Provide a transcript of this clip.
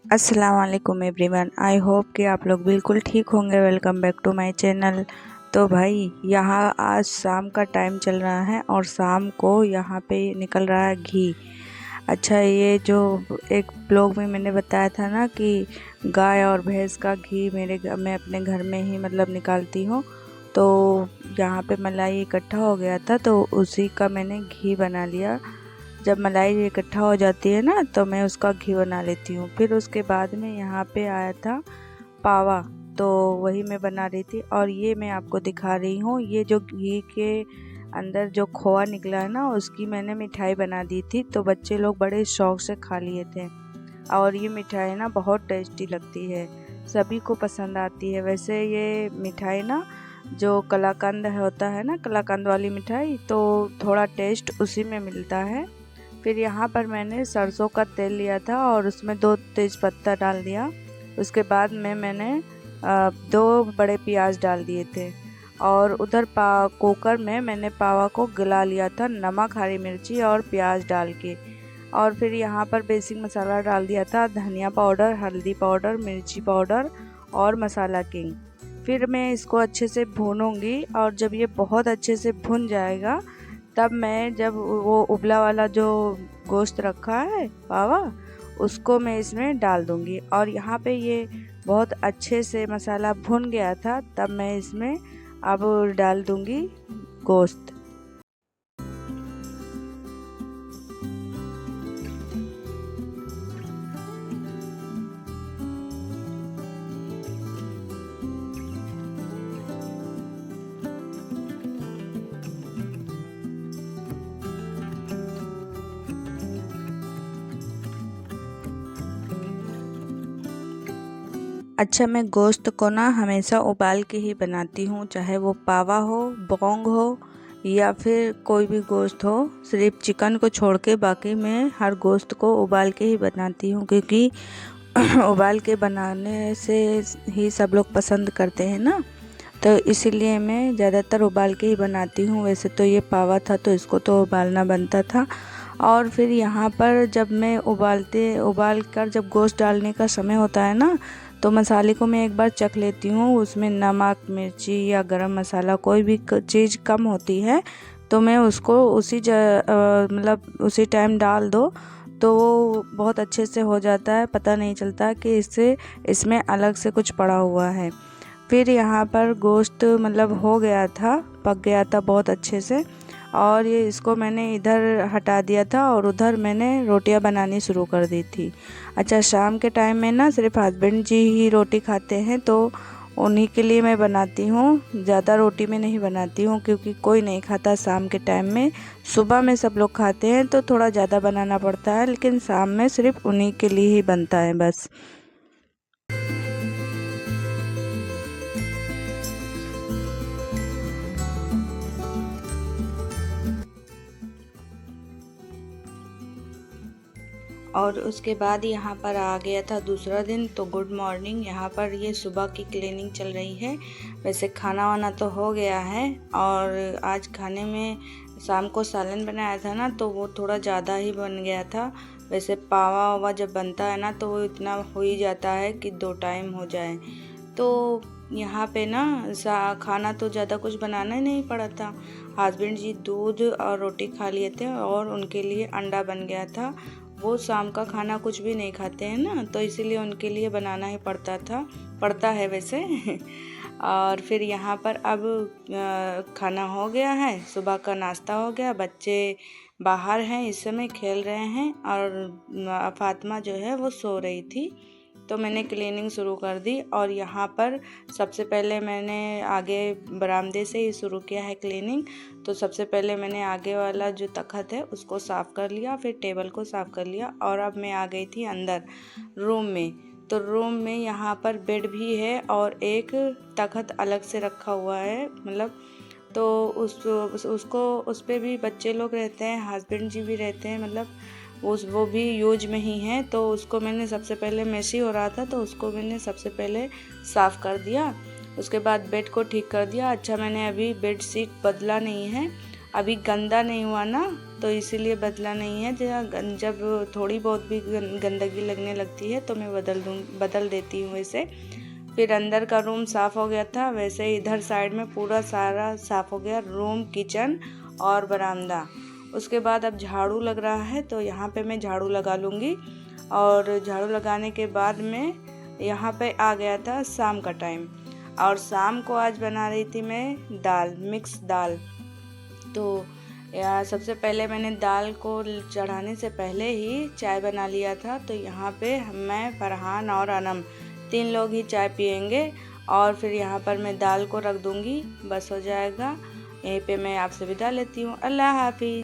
अस्सलाम वालेकुम everyone. I hope कि आप लोग बिल्कुल ठीक होंगे। Welcome back to my channel. तो भाई यहाँ आज शाम का टाइम चल रहा है और शाम को यहाँ पे निकल रहा है घी। अच्छा, ये जो एक ब्लॉग में मैंने बताया था ना कि गाय और भैंस का घी मैं अपने घर में ही मतलब निकालती हूँ। तो यहाँ पे मलाई इकट्ठा हो गया था तो उसी का मैंने घी बना लिया। जब मलाई इकट्ठा हो जाती है ना तो मैं उसका घी बना लेती हूँ। फिर उसके बाद में यहाँ पे आया था पावा, तो वही मैं बना रही थी। और ये मैं आपको दिखा रही हूँ, ये जो घी के अंदर जो खोआ निकला है ना उसकी मैंने मिठाई बना दी थी। तो बच्चे लोग बड़े शौक से खा लिए थे और ये मिठाई ना बहुत टेस्टी लगती है, सभी को पसंद आती है। वैसे ये मिठाई ना जो कलाकंद होता है ना, कलाकंद वाली मिठाई, तो थोड़ा टेस्ट उसी में मिलता है। फिर यहाँ पर मैंने सरसों का तेल लिया था और उसमें 2 तेज़पत्ता डाल दिया। उसके बाद में मैंने 2 बड़े प्याज डाल दिए थे और उधर कुकर में मैंने पावा को गला लिया था, नमक, हरी मिर्ची और प्याज डाल के। और फिर यहाँ पर बेसिक मसाला डाल दिया था, धनिया पाउडर, हल्दी पाउडर, मिर्ची पाउडर और मसाला किंग। फिर मैं इसको अच्छे से भूनूंगी और जब ये बहुत अच्छे से भुन जाएगा तब मैं जब वो उबला वाला जो गोश्त रखा है पावा उसको मैं इसमें डाल दूंगी। और यहाँ पे ये बहुत अच्छे से मसाला भुन गया था तब मैं इसमें अब डाल दूंगी गोश्त। अच्छा, मैं गोश्त को ना हमेशा उबाल के ही बनाती हूँ, चाहे वो पावा हो, बोंग हो या फिर कोई भी गोश्त हो। सिर्फ चिकन को छोड़ के बाकी मैं हर गोश्त को उबाल के ही बनाती हूँ, क्योंकि उबाल के बनाने से ही सब लोग पसंद करते हैं ना, तो इसीलिए मैं ज़्यादातर उबाल के ही बनाती हूँ। वैसे तो ये पावा था तो इसको तो उबालना बनता था। और फिर यहाँ पर जब मैं उबाल कर जब गोश्त डालने का समय होता है ना तो मसाले को मैं एक बार चख लेती हूँ। उसमें नमक, मिर्ची या गरम मसाला कोई भी चीज़ कम होती है तो मैं उसको मतलब उसी टाइम डाल दो तो वो बहुत अच्छे से हो जाता है, पता नहीं चलता कि इसमें अलग से कुछ पड़ा हुआ है। फिर यहाँ पर गोश्त मतलब हो गया था, पक गया था बहुत अच्छे से। और ये इसको मैंने इधर हटा दिया था और उधर मैंने रोटियां बनानी शुरू कर दी थी। अच्छा, शाम के टाइम में ना सिर्फ हस्बैंड जी ही रोटी खाते हैं तो उन्हीं के लिए मैं बनाती हूँ। ज़्यादा रोटी में नहीं बनाती हूँ क्योंकि कोई नहीं खाता शाम के टाइम में। सुबह में सब लोग खाते हैं तो थोड़ा ज़्यादा बनाना पड़ता है, लेकिन शाम में सिर्फ उन्हीं के लिए ही बनता है बस। और उसके बाद यहाँ पर आ गया था दूसरा दिन। तो गुड मॉर्निंग, यहाँ पर ये सुबह की क्लीनिंग चल रही है। वैसे खाना वाना तो हो गया है और आज खाने में शाम को सालन बनाया था ना तो वो थोड़ा ज़्यादा ही बन गया था। वैसे पावा वावा जब बनता है ना तो वो इतना हो ही जाता है कि 2 टाइम हो जाए। तो यहाँ पे ना खाना तो ज़्यादा कुछ बनाना ही नहीं पड़ा था। हस्बैंड जी दूध और रोटी खा लिए थे और उनके लिए अंडा बन गया था। वो शाम का खाना कुछ भी नहीं खाते हैं ना, तो इसीलिए उनके लिए बनाना ही पड़ता है वैसे। और फिर यहाँ पर अब खाना हो गया है, सुबह का नाश्ता हो गया। बच्चे बाहर हैं, इस समय खेल रहे हैं और फातिमा जो है वो सो रही थी। तो मैंने क्लीनिंग शुरू कर दी और यहाँ पर सबसे पहले मैंने आगे बरामदे से ही शुरू किया है क्लीनिंग। तो सबसे पहले मैंने आगे वाला जो तख़्त है उसको साफ़ कर लिया, फिर टेबल को साफ़ कर लिया और अब मैं आ गई थी अंदर रूम में। तो रूम में यहाँ पर बेड भी है और एक तख़्त अलग से रखा हुआ है, मतलब तो उसको उस पर भी बच्चे लोग रहते हैं, हस्बैंड जी भी रहते हैं, मतलब वो भी यूज में ही है। तो उसको मैंने सबसे पहले मेसी हो रहा था तो उसको मैंने सबसे पहले साफ़ कर दिया। उसके बाद बेड को ठीक कर दिया। अच्छा, मैंने अभी बेड शीट बदला नहीं है, अभी गंदा नहीं हुआ ना, तो इसीलिए बदला नहीं है। जब थोड़ी बहुत भी गंदगी लगने लगती है तो मैं बदल देती हूँ इसे। फिर अंदर का रूम साफ़ हो गया था, वैसे ही इधर साइड में पूरा सारा साफ़ हो गया, रूम, किचन और बरामदा। उसके बाद अब झाड़ू लग रहा है, तो यहाँ पे मैं झाड़ू लगा लूँगी। और झाड़ू लगाने के बाद में यहाँ पे आ गया था शाम का टाइम, और शाम को आज बना रही थी मैं दाल, मिक्स दाल। तो सबसे पहले मैंने दाल को चढ़ाने से पहले ही चाय बना लिया था। तो यहाँ पे मैं, फरहान और अनम 3 लोग ही चाय पियेंगे, और फिर यहाँ पर मैं दाल को रख दूँगी, बस हो जाएगा। यहीं पे मैं आपसे विदा लेती हूँ। अल्लाह हाफिज़।